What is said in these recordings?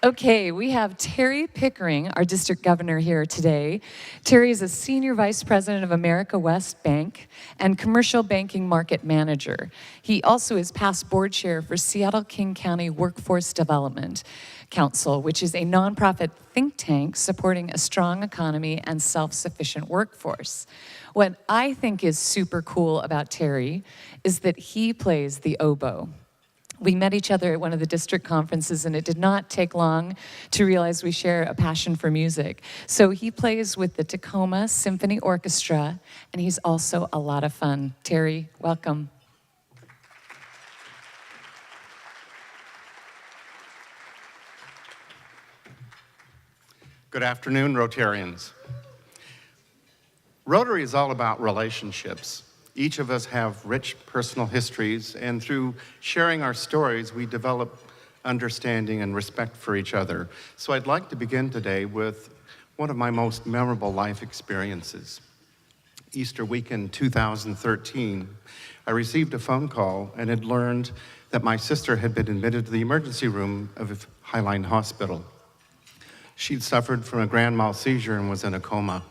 Okay, we have Terry Pickering, our district governor, here today. Terry is a senior vice president of America West Bank and commercial banking market manager. He also is past board chair for Seattle King County Workforce Development Council, which is a nonprofit think tank supporting a strong economy and self-sufficient workforce. What I think is super cool about Terry is that he plays the oboe. We met each other at one of the district conferences, and it did not take long to realize we share a passion for music. So he plays with the Tacoma Symphony Orchestra, and he's also a lot of fun. Terry, welcome. Good afternoon, Rotarians. Rotary is all about relationships. Each of us have rich personal histories, and through sharing our stories, we develop understanding and respect for each other. So I'd like to begin today with one of my most memorable life experiences. Easter weekend 2013, I received a phone call and had learned that my sister had been admitted to the emergency room of Highline Hospital. She'd suffered from a grand mal seizure and was in a coma.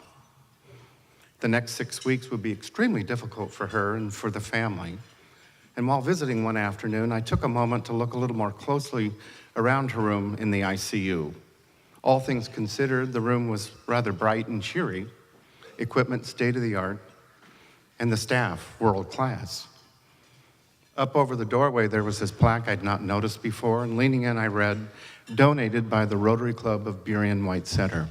The next 6 weeks would be extremely difficult for her and for the family. And while visiting one afternoon, I took a moment to look a little more closely around her room in the ICU. All things considered, the room was rather bright and cheery, equipment state-of-the-art, and the staff world-class. Up over the doorway, there was this plaque I'd not noticed before, and leaning in, I read, "Donated by the Rotary Club of Burien White Center."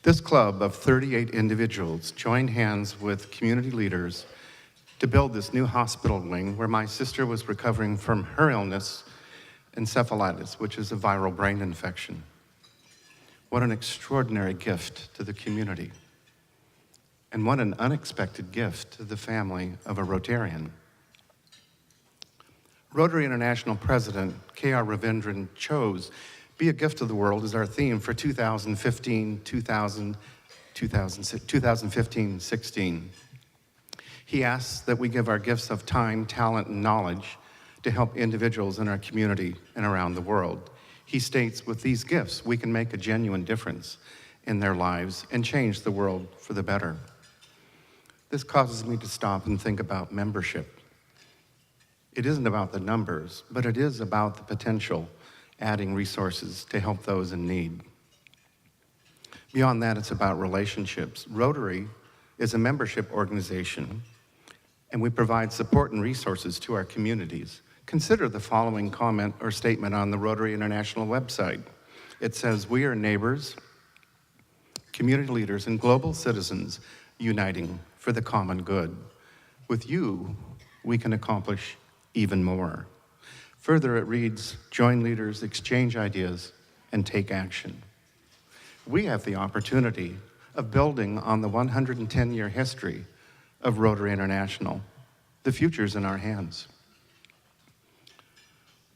This club of 38 individuals joined hands with community leaders to build this new hospital wing where my sister was recovering from her illness, encephalitis, which is a viral brain infection. What an extraordinary gift to the community. And what an unexpected gift to the family of a Rotarian. Rotary International President K.R. Ravindran chose "Be a Gift to the World" as our theme for 2015-16. He asks that we give our gifts of time, talent, and knowledge to help individuals in our community and around the world. He states, with these gifts, we can make a genuine difference in their lives and change the world for the better. This causes me to stop and think about membership. It isn't about the numbers, but it is about the potential, adding resources to help those in need. Beyond that, it's about relationships. Rotary is a membership organization, and we provide support and resources to our communities. Consider the following comment or statement on the Rotary International website. It says, "We are neighbors, community leaders, and global citizens uniting for the common good. With you, we can accomplish even more." Further, it reads, "Join leaders, exchange ideas, and take action." We have the opportunity of building on the 110-year history of Rotary International. The future's in our hands.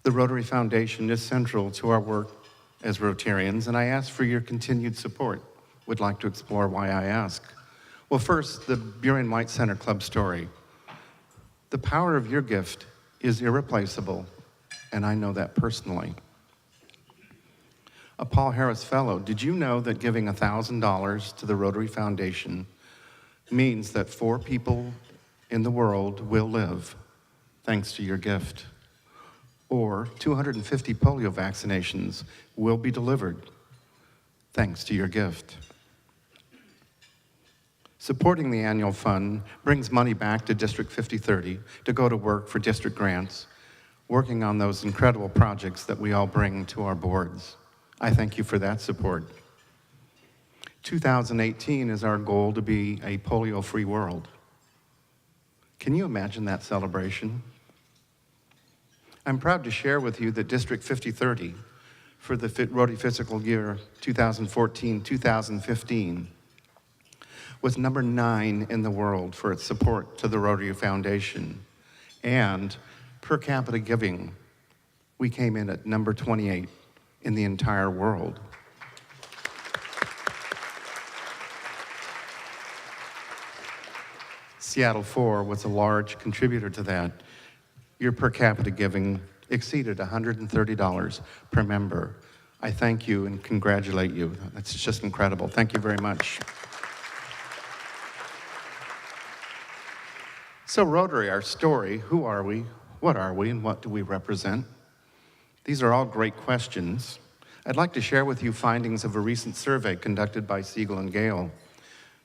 The Rotary Foundation is central to our work as Rotarians, and I ask for your continued support. Would like to explore why I ask. Well, first, the Burien White Center Club story. The power of your gift is irreplaceable, and I know that personally. A Paul Harris Fellow, did you know that giving $1,000 to the Rotary Foundation means that 4 people in the world will live thanks to your gift? Or 250 polio vaccinations will be delivered thanks to your gift. Supporting the annual fund brings money back to District 5030 to go to work for district grants, working on those incredible projects that we all bring to our boards. I thank you for that support. 2018 is our goal to be a polio-free world. Can you imagine that celebration? I'm proud to share with you that District 5030, for the Rotary fiscal year 2014-2015, was number 9 in the world for its support to the Rotary Foundation. And per capita giving, we came in at number 28 in the entire world. Seattle 4 was a large contributor to that. Your per capita giving exceeded $130 per member. I thank you and congratulate you. That's just incredible. Thank you very much. So Rotary, our story, who are we, and what do we represent? These are all great questions. I'd like to share with you findings of a recent survey conducted by Siegel and Gale.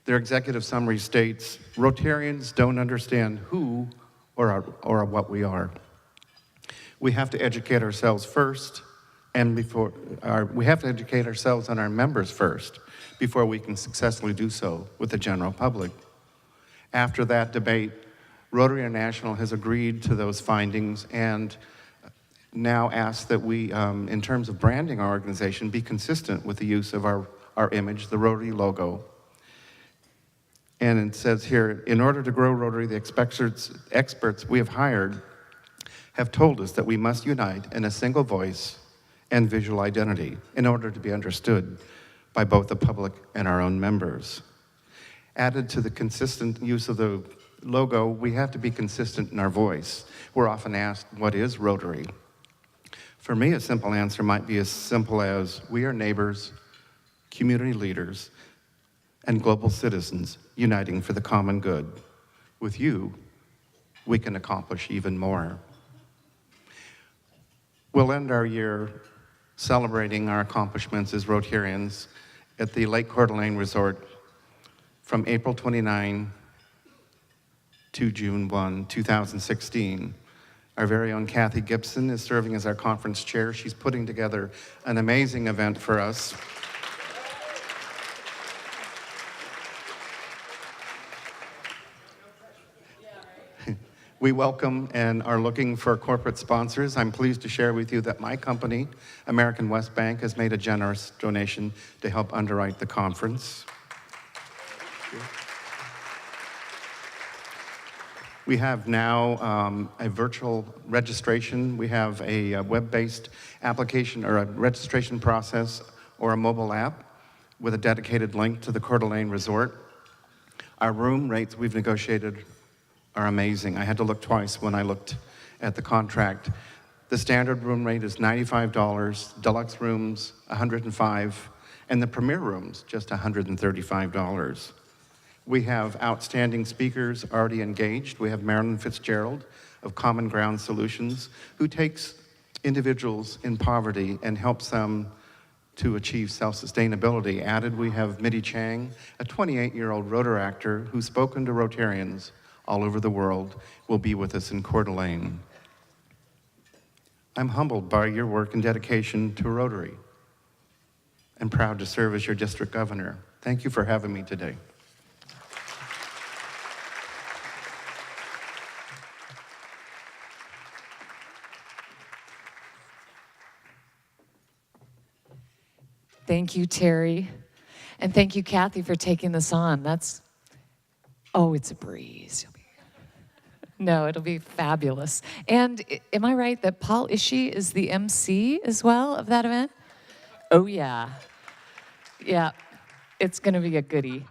Their executive summary states, Rotarians don't understand who or what we are. We have to educate ourselves first, and we have to educate ourselves and our members first before we can successfully do so with the general public. After that debate, Rotary International has agreed to those findings and now asks that we, in terms of branding our organization, be consistent with the use of our image, the Rotary logo. And it says here, in order to grow Rotary, the experts we have hired have told us that we must unite in a single voice and visual identity in order to be understood by both the public and our own members. Added to the consistent use of the logo, we have to be consistent in our voice. We're often asked, what is Rotary? For me, a simple answer might be as simple as, we are neighbors, community leaders, and global citizens uniting for the common good. With you, we can accomplish even more. We'll end our year celebrating our accomplishments as Rotarians at the Lake Coeur d'Alene Resort from April 29 to June 1, 2016. Our very own Kathy Gibson is serving as our conference chair. She's putting together an amazing event for us. We welcome and are looking for corporate sponsors. I'm pleased to share with you that my company, American West Bank, has made a generous donation to help underwrite the conference. We have now a virtual registration. We have a web-based application or a registration process or a mobile app with a dedicated link to the Coeur d'Alene Resort. Our room rates we've negotiated are amazing. I had to look twice when I looked at the contract. The standard room rate is $95, deluxe rooms $105, and the premier rooms just $135. We have outstanding speakers already engaged. We have Marilyn Fitzgerald of Common Ground Solutions, who takes individuals in poverty and helps them to achieve self-sustainability. Added, we have Mitty Chang, a 28-year-old Rotary actor who's spoken to Rotarians all over the world, will be with us in Coeur d'Alene. I'm humbled by your work and dedication to Rotary and proud to serve as your district governor. Thank you for having me today. Thank you, Terry. And thank you, Kathy, for taking this on. Oh, it's a breeze. No, it'll be fabulous. And am I right that Paul Ishii is the MC as well of that event? Oh, yeah. Yeah, it's going to be a goodie.